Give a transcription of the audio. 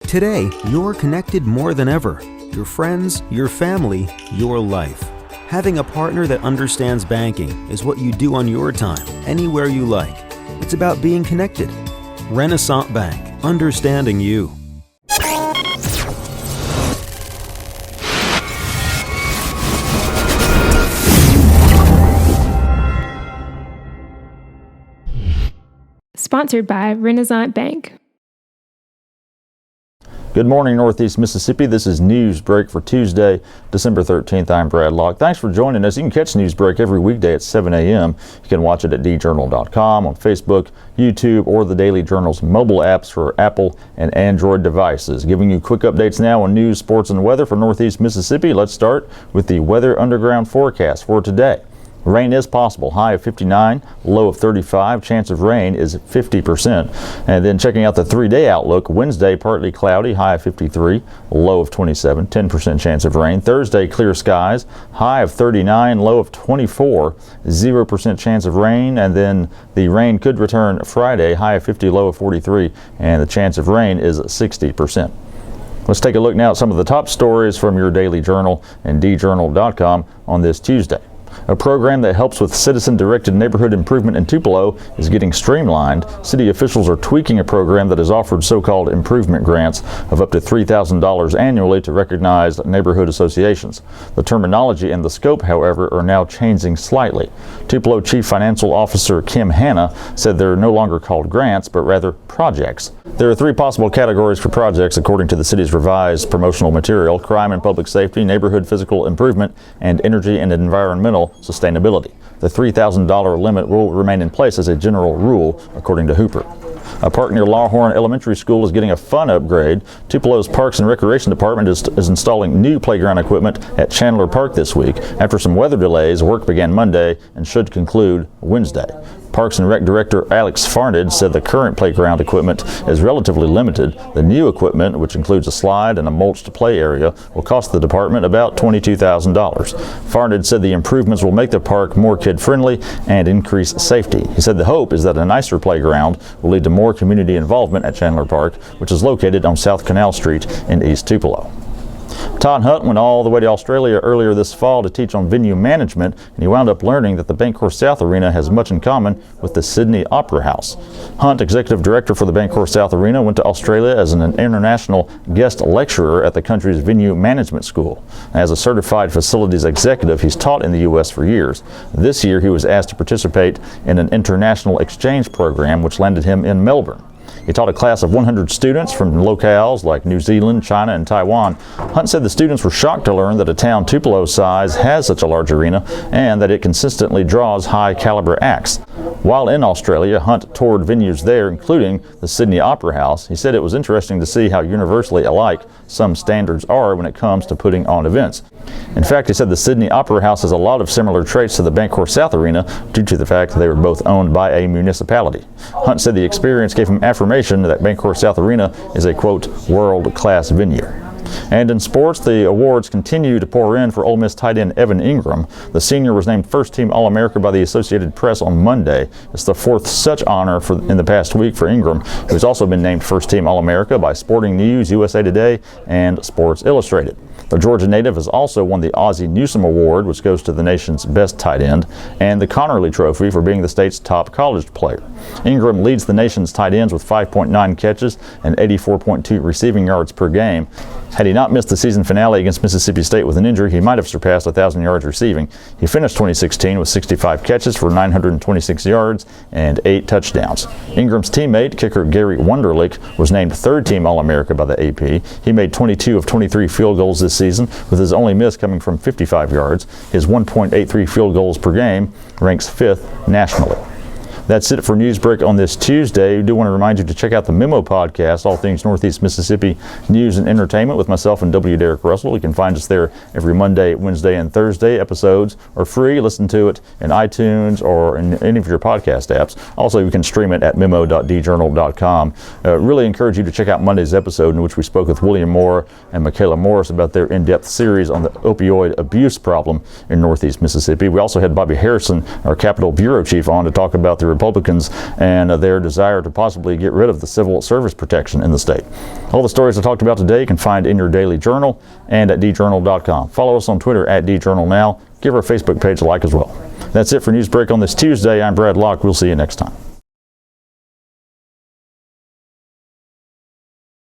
Today, you're connected more than ever. Your friends, your family, your life. Having a partner that understands banking is what you do on your time, anywhere you like. It's about being connected. Renaissance Bank, understanding you. Sponsored by Renaissance Bank. Good morning, Northeast Mississippi. This is Newsbreak for Tuesday, December 13th. I'm Brad Locke. Thanks for joining us. You can catch Newsbreak every weekday at 7 a.m. You can watch it at djournal.com, on Facebook, YouTube, or the Daily Journal's mobile apps for Apple and Android devices. Giving you quick updates now on news, sports, and weather for Northeast Mississippi. Let's start with the Weather Underground forecast for today. Rain is possible, high of 59, low of 35, chance of rain is 50%. And then checking out the 3-day outlook, Wednesday partly cloudy, high of 53, low of 27, 10% chance of rain. Thursday clear skies, high of 39, low of 24, 0% chance of rain. And then the rain could return Friday, high of 50, low of 43, and the chance of rain is 60%. Let's take a look now at some of the top stories from your Daily Journal and djournal.com on this Tuesday. A program that helps with citizen-directed neighborhood improvement in Tupelo is getting streamlined. City officials are tweaking a program that has offered so-called improvement grants of up to $3,000 annually to recognize neighborhood associations. The terminology and the scope, however, are now changing slightly. Tupelo Chief Financial Officer Kim Hanna said they're no longer called grants, but rather projects. There are 3 possible categories for projects according to the city's revised promotional material: crime and public safety, neighborhood physical improvement, and energy and environmental sustainability. The $3,000 limit will remain in place as a general rule, according to Hooper. A park near Lawhorn Elementary School is getting a fun upgrade. Tupelo's Parks and Recreation Department is installing new playground equipment at Chandler Park this week. After some weather delays, work began Monday and should conclude Wednesday. Parks and Rec Director Alex Farned said the current playground equipment is relatively limited. The new equipment, which includes a slide and a mulched play area, will cost the department about $22,000. Farned said the improvements will make the park more kid-friendly and increase safety. He said the hope is that a nicer playground will lead to more community involvement at Chandler Park, which is located on South Canal Street in East Tupelo. Todd Hunt went all the way to Australia earlier this fall to teach on venue management, and he wound up learning that the Bancorp South Arena has much in common with the Sydney Opera House. Hunt, executive director for the Bancorp South Arena, went to Australia as an international guest lecturer at the country's venue management school. As a certified facilities executive, he's taught in the U.S. for years. This year, he was asked to participate in an international exchange program, which landed him in Melbourne. He taught a class of 100 students from locales like New Zealand, China, and Taiwan. Hunt said the students were shocked to learn that a town Tupelo's size has such a large arena and that it consistently draws high-caliber acts. While in Australia, Hunt toured venues there, including the Sydney Opera House. He said it was interesting to see how universally alike some standards are when it comes to putting on events. In fact, he said the Sydney Opera House has a lot of similar traits to the Bancorp South Arena due to the fact that they were both owned by a municipality. Hunt said the experience gave him affirmation that Bancorp South Arena is a, quote, world-class venue. And in sports, the awards continue to pour in for Ole Miss tight end Evan Ingram. The senior was named first-team All-America by the Associated Press on Monday. It's the 4th such honor in the past week for Ingram, who's also been named first-team All-America by Sporting News, USA Today, and Sports Illustrated. The Georgia native has also won the Ozzie Newsome Award, which goes to the nation's best tight end, and the Connerly Trophy for being the state's top college player. Ingram leads the nation's tight ends with 5.9 catches and 84.2 receiving yards per game. Had he not missed the season finale against Mississippi State with an injury, he might have surpassed 1,000 yards receiving. He finished 2016 with 65 catches for 926 yards and 8 touchdowns. Ingram's teammate, kicker Gary Wunderlich, was named third-team All-America by the AP. He made 22 of 23 field goals this season, with his only miss coming from 55 yards. His 1.83 field goals per game ranks 5th nationally. That's it for Newsbreak on this Tuesday. We do want to remind you to check out the Memo podcast, all things Northeast Mississippi news and entertainment with myself and W. Derek Russell. You can find us there every Monday, Wednesday, and Thursday. Episodes are free. Listen to it in iTunes or in any of your podcast apps. Also, you can stream it at memo.djournal.com. Really encourage you to check out Monday's episode in which we spoke with William Moore and Michaela Morris about their in-depth series on the opioid abuse problem in Northeast Mississippi. We also had Bobby Harrison, our Capitol Bureau Chief, on to talk about the Republicans and their desire to possibly get rid of the civil service protection in the state. All the stories I talked about today you can find in your Daily Journal and at djournal.com. Follow us on Twitter at djournalnow. Give our Facebook page a like as well. That's it for Newsbreak on this Tuesday. I'm Brad Locke. We'll see you next time.